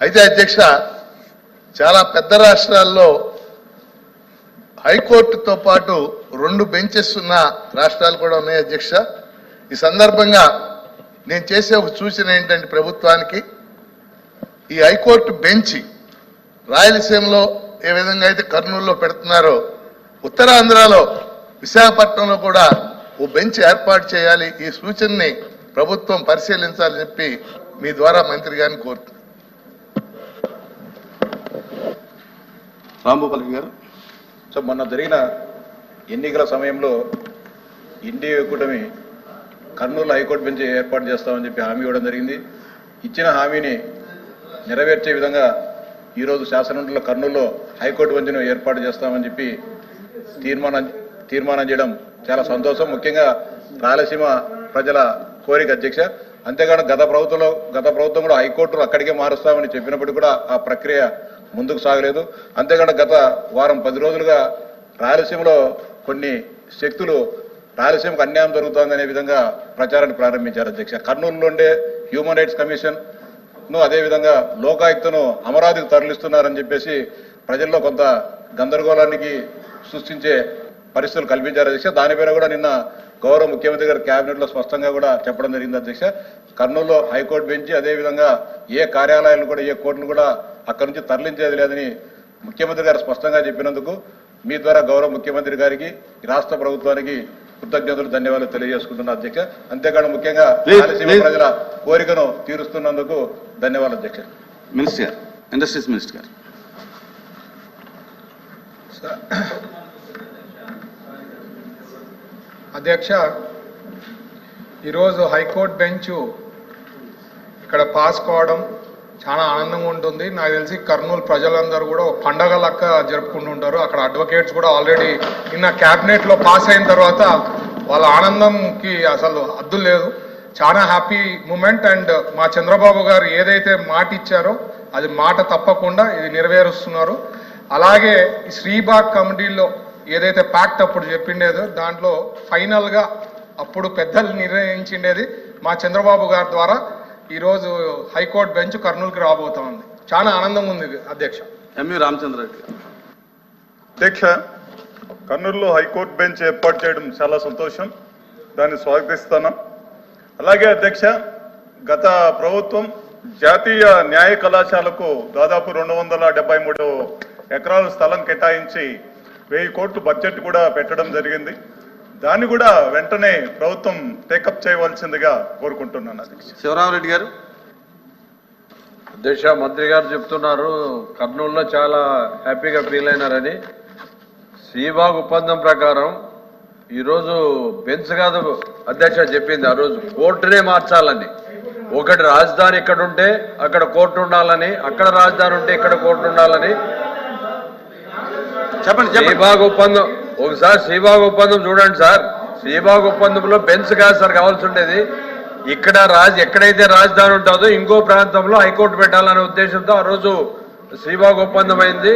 అయితే అధ్యక్ష, చాలా పెద్ద రాష్ట్రాల్లో హైకోర్టుతో పాటు 2 బెంచెస్ ఉన్న రాష్ట్రాలు కూడా ఉన్నాయి అధ్యక్ష. ఈ సందర్భంగా నేను చేసే ఒక సూచన ఏంటంటే ప్రభుత్వానికి, ఈ హైకోర్టు బెంచ్ రాయలసీమలో ఏ విధంగా అయితే కర్నూలులో పెడుతున్నారో, ఉత్తరాంధ్రలో విశాఖపట్నంలో కూడా ఓ బెంచ్ ఏర్పాటు చేయాలి. ఈ సూచనని ప్రభుత్వం పరిశీలించాలని చెప్పి మీ ద్వారా మంత్రి గారిని కోరుతున్నాను. రాంభూపాల్ గారు. సో మొన్న జరిగిన ఎన్నికల సమయంలో ఎన్డీఏ కూటమి కర్నూలు హైకోర్టు బెంచ్ ఏర్పాటు చేస్తామని చెప్పి హామీ ఇవ్వడం జరిగింది. ఇచ్చిన హామీని నెరవేర్చే విధంగా ఈరోజు శాసనమండలిలో కర్నూలులో హైకోర్టు బెంచ్ను ఏర్పాటు చేస్తామని చెప్పి తీర్మానం చేయడం చాలా సంతోషం. ముఖ్యంగా రాయలసీమ ప్రజల కోరిక అధ్యక్ష. అంతేగాని గత ప్రభుత్వం కూడా హైకోర్టును అక్కడికే మారుస్తామని చెప్పినప్పుడు కూడా ఆ ప్రక్రియ ముందుకు సాగలేదు. అంతేకాకుండా గత వారం 10 రోజులుగా రాయలసీమలో కొన్ని శక్తులు రాయలసీమకు అన్యాయం జరుగుతోందనే విధంగా ప్రచారాన్ని ప్రారంభించారు అధ్యక్ష. కర్నూలులో ఉండే హ్యూమన్ రైట్స్ కమిషన్ను అదేవిధంగా లోకాయుక్తను అమరావతికి తరలిస్తున్నారని చెప్పేసి ప్రజల్లో కొంత గందరగోళానికి సృష్టించే పరిస్థితులు కల్పించారు అధ్యక్ష. దానిపైన కూడా నిన్న గౌరవ ముఖ్యమంత్రి గారు కేబినెట్లో స్పష్టంగా కూడా చెప్పడం జరిగింది అధ్యక్ష. కర్నూలులో హైకోర్టు బెంచ్ అదేవిధంగా ఏ కార్యాలయాలు కూడా ఏ కోర్టులు కూడా అక్కడి నుంచి తరలించేది లేదని ముఖ్యమంత్రి గారు స్పష్టంగా చెప్పినందుకు మీ ద్వారా గౌరవ ముఖ్యమంత్రి గారికి రాష్ట్ర ప్రభుత్వానికి కృతజ్ఞతలు ధన్యవాదాలు తెలియజేసుకుంటున్నా అధ్యక్ష. అంతేకాదు ముఖ్యంగా రాయలసీమ ప్రజల కోరికను తీరుస్తున్నందుకు ధన్యవాదాలు అధ్యక్ష. మినిస్టర్ గారు, ఇండస్ట్రీస్ మినిస్టర్ గారు. అధ్యక్ష, ఈరోజు హైకోర్టు బెంచ్ ఇక్కడ పాస్ కావడం చాలా ఆనందంగా ఉంటుంది. నాకు తెలిసి కర్నూలు ప్రజలందరూ కూడా ఒక పండగ లెక్క జరుపుకుంటుంటారు. అక్కడ అడ్వకేట్స్ కూడా ఆల్రెడీ నిన్న క్యాబినెట్లో పాస్ అయిన తర్వాత వాళ్ళ ఆనందంకి అసలు హద్దు లేదు. చాలా హ్యాపీ మూమెంట్. అండ్ మా చంద్రబాబు గారు ఏదైతే మాట ఇచ్చారో అది మాట తప్పకుండా ఇది నెరవేరుస్తున్నారు. అలాగే ఈ శ్రీబాగ్ కమిటీలో ఏదైతే ప్యాక్ట్ అప్పుడు చెప్పిండేదో దాంట్లో ఫైనల్గా అప్పుడు పెద్దలు నిర్ణయించిండేది మా చంద్రబాబు గారి ద్వారా ఈరోజు హైకోర్టు బెంచ్ కర్నూలుకి రాబోతా ఉంది. చాలా ఆనందంగా ఉంది అధ్యక్ష. ఎంవి రామచంద్రారెడ్డి గారు. అధ్యక్ష, కర్నూలులో హైకోర్టు బెంచ్ ఏర్పాటు చేయడం చాలా సంతోషం, దాన్ని స్వాగతిస్తున్నాం. అలాగే అధ్యక్ష, గత ప్రభుత్వం జాతీయ న్యాయ కళాశాలకు దాదాపు 273 ఎకరాల స్థలం కేటాయించి 1000 కోట్లు బడ్జెట్ కూడా పెట్టడం జరిగింది. దాన్ని కూడా వెంటనే ప్రభుత్వం టేకప్ చేయవలసిందిగా కోరుకుంటున్నాను అధ్యక్ష. శివరామరెడ్డి గారు. అధ్యక్ష, మంత్రి గారు చెప్తున్నారు కర్నూలులో చాలా హ్యాపీగా ఫీల్ అయినారని. శ్రీబాగ్ ఒప్పందం ప్రకారం ఈరోజు బెంచ్ కాదు అధ్యక్ష చెప్పింది, ఆ రోజు కోర్టునే మార్చాలని. ఒకటి రాజధాని ఇక్కడ ఉంటే అక్కడ కోర్టు ఉండాలని, అక్కడ రాజధాని ఉంటే ఇక్కడ కోర్టు ఉండాలని. చెప్పండి. శ్రీబాగ్ ఒప్పందం ఒకసారి శ్రీబాగ్ ఒప్పందం చూడండి సార్. శ్రీబాగ్ ఒప్పందంలో బెంచ్ కాదు సార్ కావాల్సి ఉండేది. ఇక్కడ ఎక్కడైతే రాజధాని ఉంటుందో ఇంకో ప్రాంతంలో హైకోర్టు పెట్టాలనే ఉద్దేశంతో ఆ రోజు శ్రీబాగ్ ఒప్పందం అయింది.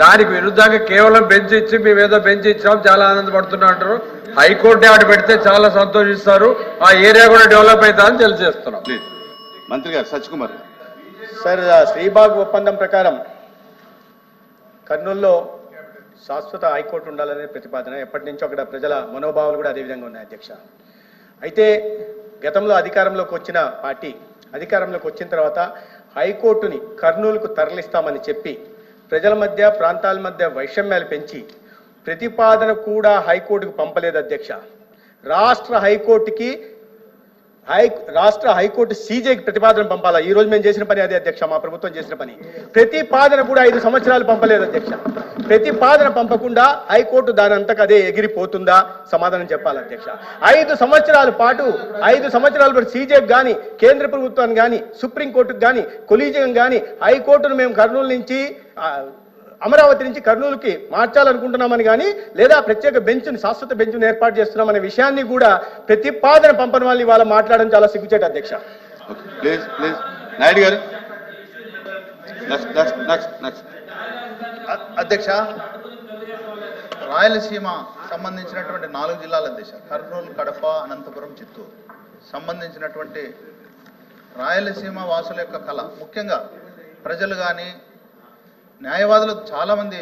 దానికి విరుద్ధంగా కేవలం బెంచ్ ఇచ్చి మేమేదో బెంచ్ ఇచ్చాం చాలా ఆనందపడుతున్నా అంటారు. హైకోర్టే ఆడ పెడితే చాలా సంతోషిస్తారు, ఆ ఏరియా కూడా డెవలప్ అవుతుందని తెలియజేస్తున్నాం. మంత్రి గారు సత్యకుమార్. సార్, శ్రీబాగ్ ఒప్పందం ప్రకారం కర్నూలులో శాశ్వత హైకోర్టు ఉండాలనే ప్రతిపాదన ఎప్పటి నుంచో అక్కడ ప్రజల మనోభావాలు కూడా అదేవిధంగా ఉన్నాయి అధ్యక్ష. అయితే గతంలో అధికారంలోకి వచ్చిన పార్టీ అధికారంలోకి వచ్చిన తర్వాత హైకోర్టుని కర్నూలుకు తరలిస్తామని చెప్పి ప్రజల మధ్య ప్రాంతాల మధ్య వైషమ్యాలు పెంచి ప్రతిపాదన కూడా హైకోర్టుకు పంపలేదు అధ్యక్ష. రాష్ట్ర హైకోర్టు సీజేకి ప్రతిపాదన పంపాలా. ఈ రోజు మేము చేసిన పని అదే అధ్యక్ష, మా ప్రభుత్వం చేసిన పని. ప్రతిపాదన కూడా 5 సంవత్సరాలు పంపలేదు అధ్యక్ష. ప్రతిపాదన పంపకుండా హైకోర్టు దాని అంతకు అదే ఎగిరిపోతుందా? సమాధానం చెప్పాలి అధ్యక్ష. 5 సంవత్సరాల పాటు సీజేకి కానీ కేంద్ర ప్రభుత్వానికి కానీ సుప్రీంకోర్టుకు కానీ కొలీజియం కానీ హైకోర్టును మేము కర్నూలు నుంచి అమరావతి నుంచి కర్నూలుకి మార్చాలనుకుంటున్నామని కానీ లేదా ప్రత్యేక బెంచ్ను శాశ్వత బెంచ్ను ఏర్పాటు చేస్తున్నామనే విషయాన్ని కూడా ప్రతిపాదన పంపని వాళ్ళు ఇవాళ మాట్లాడడం చాలా సిగ్గుచేట అధ్యక్ష. ప్లీజ్ నాయుడు గారు. అధ్యక్ష, రాయలసీమ సంబంధించినటువంటి 4 జిల్లాల అధ్యక్ష, కర్నూలు, కడప, అనంతపురం, చిత్తూరు సంబంధించినటువంటి రాయలసీమ వాసుల యొక్క కళ, ముఖ్యంగా ప్రజలు కానీ న్యాయవాదులు చాలామంది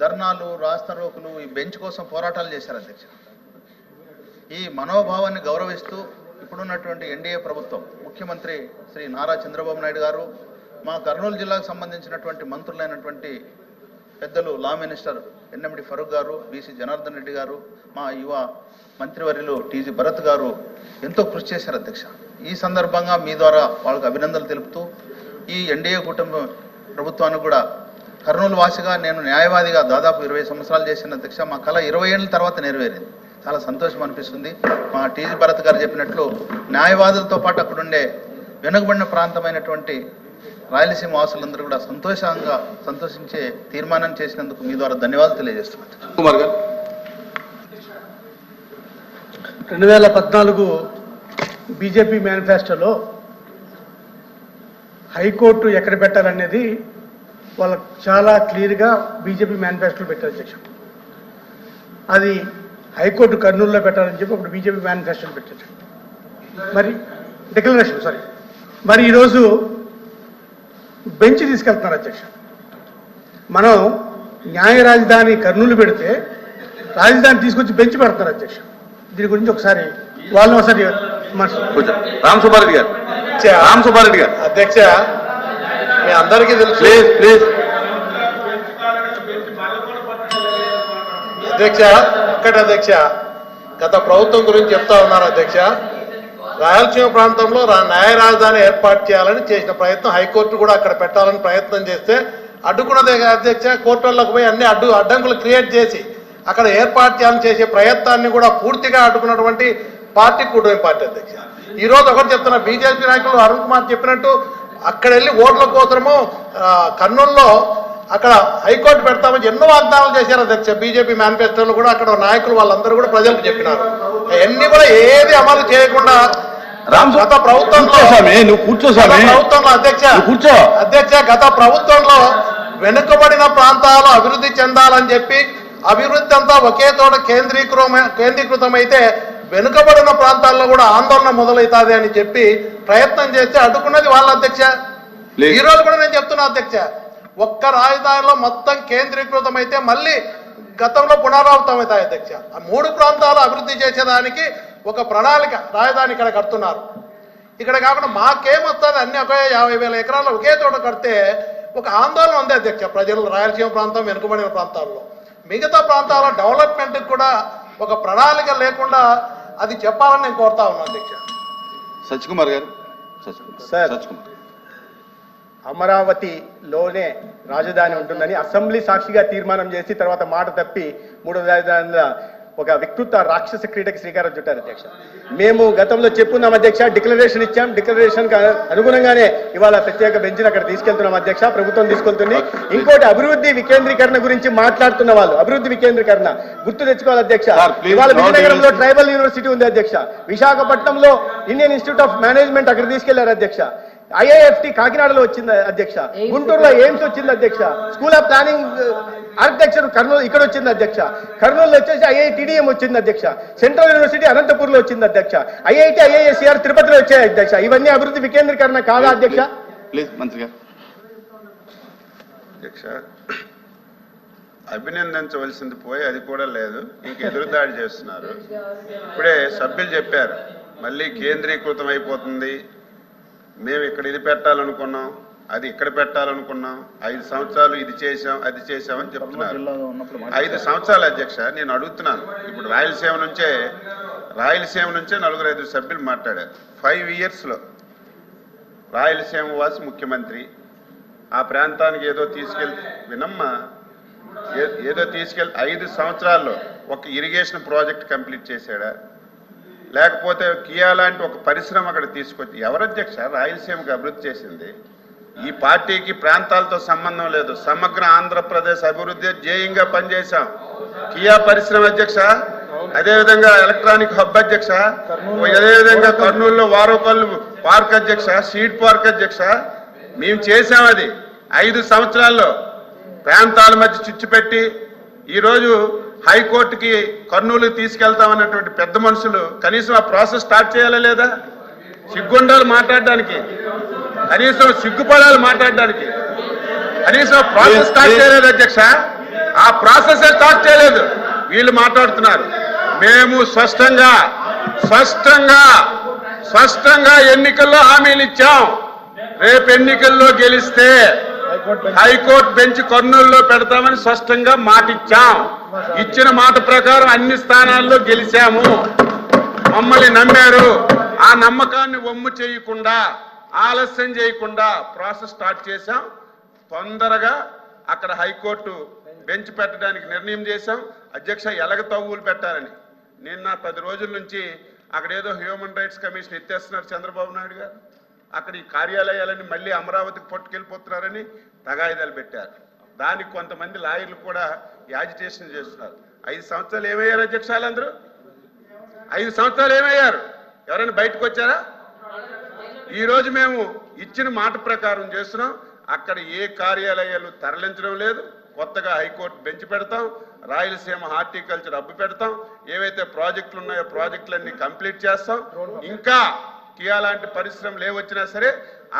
ధర్నాలు రాస్తారోకులు ఈ బెంచ్ కోసం పోరాటాలు చేశారు అధ్యక్ష. ఈ మనోభావాన్ని గౌరవిస్తూ ఇప్పుడున్నటువంటి ఎన్డీఏ ప్రభుత్వం ముఖ్యమంత్రి శ్రీ నారా చంద్రబాబు నాయుడు గారు, మా కర్నూలు జిల్లాకు సంబంధించినటువంటి మంత్రులైనటువంటి పెద్దలు లా మినిస్టర్ ఎన్ఎండి ఫరూక్ గారు, బీసీ జనార్దన్ రెడ్డి గారు, మా యువ మంత్రివర్యులు టీజీ భరత్ గారు ఎంతో కృషి చేశారు అధ్యక్ష. ఈ సందర్భంగా మీ ద్వారా వాళ్ళకు అభినందనలు తెలుపుతూ ఈ ఎన్డీఏ కుటుంబం ప్రభుత్వానికి కూడా కర్నూలు వాసిగా నేను న్యాయవాదిగా దాదాపు 20 సంవత్సరాలు చేసిన అధ్యక్ష. మా కళ 20 ఏళ్ళ తర్వాత నెరవేరింది. చాలా సంతోషం అనిపిస్తుంది. మా టీజీ భరత్ గారు చెప్పినట్లు న్యాయవాదులతో పాటు అక్కడుండే వెనుకబడిన ప్రాంతమైనటువంటి రాయలసీమ వాసులందరూ కూడా సంతోషించే తీర్మానం చేసినందుకు మీ ద్వారా ధన్యవాదాలు తెలియజేస్తున్నాను. కుమార్ గారు. 2014 బీజేపీ మేనిఫెస్టోలో హైకోర్టు ఎక్కడ పెట్టాలనేది వాళ్ళకు చాలా క్లియర్గా బీజేపీ మేనిఫెస్టోలో పెట్టారు అధ్యక్ష. అది హైకోర్టు కర్నూలులో పెట్టాలని చెప్పి అప్పుడు బీజేపీ మేనిఫెస్టోలో పెట్టారు. మరి డిక్లరేషన్ మరి ఈరోజు బెంచ్ తీసుకెళ్తున్నారు అధ్యక్ష. మనం న్యాయ రాజధాని కర్నూలు పెడితే రాజధాని తీసుకొచ్చి బెంచ్ పెడతారు అధ్యక్ష. దీని గురించి ఒకసారి వాళ్ళని ఒకసారి రామ్ సుబ్బారెడ్డి గారు. రామ్ సుబ్బారెడ్డి గారు. అధ్యక్ష, మీ అందరికీ తెలుసు. ప్లీజ్ అధ్యక్ష, అధ్యక్ష, గత ప్రభుత్వం గురించి చెప్తా ఉన్నారు అధ్యక్ష. రాయలసీమ ప్రాంతంలో న్యాయ రాజధాని ఏర్పాటు చేయాలని చేసిన ప్రయత్నం, హైకోర్టు కూడా అక్కడ పెట్టాలని ప్రయత్నం చేస్తే అడ్డుకున్నదే అధ్యక్ష. కోర్టులకు పోయి అన్ని అడ్డంకులు క్రియేట్ చేసి అక్కడ ఏర్పాటు చేయాలని చేసే ప్రయత్నాన్ని కూడా పూర్తిగా అడ్డుకున్నటువంటి పార్టీ కూటమి పార్టీ అధ్యక్ష. ఈ రోజు ఒకటి చెప్తున్నా, బీజేపీ నాయకులు అరుణ్ కుమార్ చెప్పినట్టు అక్కడ వెళ్ళి ఓట్ల కోసము కర్నూలులో అక్కడ హైకోర్టు పెడతామని ఎన్నో వాగ్దానాలు చేశారు అధ్యక్ష. బీజేపీ మేనిఫెస్టోలో కూడా అక్కడ నాయకులు వాళ్ళందరూ కూడా ప్రజలకు చెప్పినారు. అవన్నీ కూడా ఏది అమలు చేయకుండా గత ప్రభుత్వంలో అధ్యక్ష గత ప్రభుత్వంలో వెనుకబడిన ప్రాంతాలు అభివృద్ధి చెందాలని చెప్పి అభివృద్ధి అంతా ఒకే చోట కేంద్రీకృతమైతే వెనుకబడిన ప్రాంతాల్లో కూడా ఆందోళన మొదలవుతుంది అని చెప్పి ప్రయత్నం చేస్తే అడ్డుకున్నది వాళ్ళ అధ్యక్ష. ఈ రోజు కూడా నేను చెప్తున్నా అధ్యక్ష, ఒక్క రాజధానిలో మొత్తం కేంద్రీకృతమైతే మళ్ళీ గతంలో పునరావృతం అవుతాయి అధ్యక్ష. ఆ 3 ప్రాంతాలు అభివృద్ధి చేసేదానికి ఒక ప్రణాళిక రాజధాని ఇక్కడ కడుతున్నారు. ఇక్కడ కాకుండా మాకేమొస్తుంది అన్ని ఒక 50,000 ఎకరాలు ఒకే చోట కడితే ఒక ఆందోళన ఉంది అధ్యక్ష ప్రజలు. రాయలసీమ ప్రాంతం వెనుకబడిన ప్రాంతాల్లో మిగతా ప్రాంతాల డెవలప్మెంట్కి కూడా ఒక ప్రణాళిక లేకుండా అది చెప్పాలని నేను కోరుతా ఉన్నాను అధ్యక్ష. సత్యకుమార్ గారు. సార్, అమరావతిలోనే రాజధాని ఉంటుందని అసెంబ్లీ సాక్షిగా తీర్మానం చేసి తర్వాత మాట తప్పి 3 రాజధానుల ఒక వికృత రాక్షస క్రీడకి శ్రీకారం చుట్టారు అధ్యక్ష. మేము గతంలో చెప్పున్నాం అధ్యక్ష, డిక్లరేషన్ ఇచ్చాం. డిక్లరేషన్ అనుగుణంగానే ఇవాళ ప్రత్యేక బెంచ్ని అక్కడ తీసుకెళ్తున్నాం అధ్యక్ష. ప్రభుత్వం తీసుకెళ్తుంది. ఇంకోటి అభివృద్ధి వికేంద్రీకరణ గురించి మాట్లాడుతున్న వాళ్ళు అభివృద్ధి వికేంద్రీకరణ గుర్తు తెచ్చుకోవాలి అధ్యక్ష. ఇవాళ విజయనగరంలో ట్రైబల్ యూనివర్సిటీ ఉంది అధ్యక్ష. విశాఖపట్నంలో ఇండియన్ ఇన్స్టిట్యూట్ ఆఫ్ మేనేజ్మెంట్ అక్కడ తీసుకెళ్లారు అధ్యక్ష. ఐఐఎఫ్టి కాకినాడలో వచ్చింది అధ్యక్ష. గుంటూరులో ఎయిమ్స్ వచ్చింది అధ్యక్ష. School of planning architecture Kurnool ఇక్కడ వచ్చింది అధ్యక్ష. కర్నూలులో వచ్చేసి ఐఐటిడిఎం వచ్చింది అధ్యక్ష. సెంట్రల్ యూనివర్సిటీ అనంతపూర్లో వచ్చింది అధ్యక్ష. ఐఐటి ఐఐఎస్ఆర్ తిరుపతిలో వచ్చాయి అధ్యక్ష. ఇవన్నీ అభివృద్ధి వికేంద్రీకరణ కాదా అధ్యక్ష? ప్లీజ్ మంత్రి గారు. అధ్యక్ష, అభినందించవలసింది పోయి అది కూడా లేదు, ఇంక ఎదురుదాడి చేస్తున్నారు. ఇప్పుడే సభ్యులు చెప్పారు మళ్ళీ కేంద్రీకృతం అయిపోతుంది, మేము ఇక్కడ ఇది పెట్టాలనుకున్నాం, అది ఇక్కడ పెట్టాలనుకున్నాం, 5 సంవత్సరాలు ఇది చేసాం అది చేసామని చెప్తున్నారు. 5 సంవత్సరాలు అధ్యక్ష నేను అడుగుతున్నాను. ఇప్పుడు రాయలసీమ నుంచే 4-5 సభ్యులు మాట్లాడారు. 5 yearsలో రాయలసీమ వాసి ముఖ్యమంత్రి ఆ ప్రాంతానికి ఏదో వినమ్మా ఏదో 5 సంవత్సరాల్లో ఒక ఇరిగేషన్ ప్రాజెక్ట్ కంప్లీట్ చేశాడా, లేకపోతే కియా లాంటి ఒక పరిశ్రమ అక్కడ తీసుకొచ్చి ఎవరు అధ్యక్ష రాయలసీమకు అభివృద్ధి చేసింది? ఈ పార్టీకి ప్రాంతాలతో సంబంధం లేదు. సమగ్ర ఆంధ్రప్రదేశ్ అభివృద్ధి ధ్యేయంగా పనిచేశాం. కియా పరిశ్రమ అధ్యక్ష, అదేవిధంగా ఎలక్ట్రానిక్ హబ్ అధ్యక్ష, అదేవిధంగా కర్నూలులో వారోకల్లు పార్క్ అధ్యక్ష, సీడ్ పార్క్ అధ్యక్ష, మేము చేశాం. అది 5 సంవత్సరాల్లో ప్రాంతాల మధ్య చిచ్చుపెట్టి ఈరోజు హైకోర్టుకి కర్నూలు తీసుకెళ్తామన్నటువంటి పెద్ద మనుషులు కనీసం ఆ ప్రాసెస్ స్టార్ట్ చేయాలా లేదా? సిగ్గుండాలి మాట్లాడడానికి, కనీసం సిగ్గుపడాలి మాట్లాడడానికి. కనీసం ప్రాసెస్ స్టార్ట్ చేయలేదు అధ్యక్ష. ఆ ప్రాసెస్ స్టార్ట్ చేయలేదు. వీళ్ళు మాట్లాడుతున్నారు. మేము స్పష్టంగా ఎన్నికల్లో హామీలు ఇచ్చాం. రేపు ఎన్నికల్లో గెలిస్తే హైకోర్టు బెంచ్ కర్నూలులో పెడతామని స్పష్టంగా మాట ఇచ్చాం. ఇచ్చిన మాట ప్రకారం అన్ని స్థానాల్లో గెలిచాము. మమ్మల్ని నమ్మారు. ఆ నమ్మకాన్ని వమ్ము చేయకుండా, ఆలస్యం చేయకుండా ప్రాసెస్ స్టార్ట్ చేశాం. తొందరగా అక్కడ హైకోర్టు బెంచ్ పెట్టడానికి నిర్ణయం చేశాం. అధ్యక్ష, ఎలగ తవ్వులు పెట్టాలని నిన్న 10 రోజుల నుంచి అక్కడ ఏదో హ్యూమన్ రైట్స్ కమిషన్ ఎత్తేస్తున్నారు చంద్రబాబు నాయుడు గారు. అక్కడ ఈ కార్యాలయాలన్నీ మళ్ళీ అమరావతికి పట్టుకెళ్ళిపోతున్నారని తగాయిదాలు పెట్టారు. దానికి కొంతమంది లాయర్లు కూడా యాజిటేషన్ చేస్తున్నారు. 5 సంవత్సరాలు ఏమయ్యారు అధ్యక్ష? వాళ్ళందరూ 5 సంవత్సరాలు ఏమయ్యారు? ఎవరైనా బయటకు వచ్చారా? ఈరోజు మేము ఇచ్చిన మాట ప్రకారం చేస్తున్నాం. అక్కడ ఏ కార్యాలయాలు తరలించడం లేదు. కొత్తగా హైకోర్టు బెంచ్ పెడతాం. రాయలసీమ హార్టికల్చర్ హబ్ పెడతాం. ఏవైతే ప్రాజెక్టులు ఉన్నాయో ప్రాజెక్టులన్నీ కంప్లీట్ చేస్తాం. ఇంకా కియా లాంటి పరిశ్రమలు ఏవొచ్చినా సరే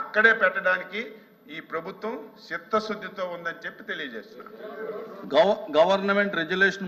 అక్కడే పెట్టడానికి ఈ ప్రభుత్వం చిత్తశుద్ధితో ఉందని చెప్పి తెలియజేస్తున్నాం. Government regulation